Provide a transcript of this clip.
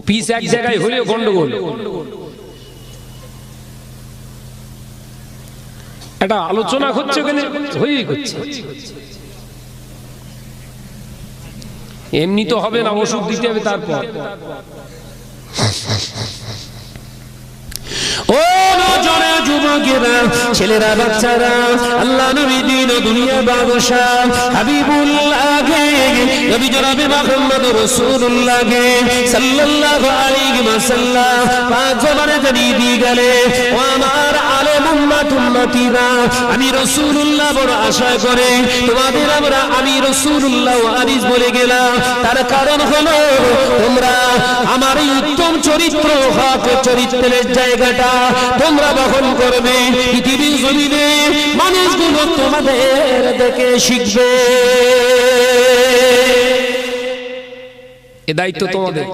Piece এক জায়গায় হলেও গন্ডগোল। একটা আলোচনা হচ্ছে ওখানে হয়েই হচ্ছে, এমনি তো হবে না, ওষুধ দিতে হবে তারপর। ও নজরে যুবকেরা, ছেলেরা, বাচ্চারা, আল্লাহ নবী দিন দুনিয়া বাদশাহ হাবিবুল্লাহকে, নবী জনাবে মুহাম্মদ রাসূলুল্লাহকে সাল্লাল্লাহু আলাইহি ওয়াসাল্লাম পাঁচ জবানে জানিয়ে দিয়ে গেলে, ও আমার আলেম উম্মত উম্মতিরা, আমি রাসূলুল্লাহ বড় আশা করে তোমাদের আমি রাসূলুল্লাহ হাদিস বলে গেলাম। তার কারণ হলো তোমরা আমার এই উত্তম চরিত্র, হক চরিত্রের জায়গাটা তোমরা বহন করবে। পৃথিবীর জমিনে মানুষগুলো তোমাদের দেখে শিখবে, এ দায়িত্ব তোমাদের।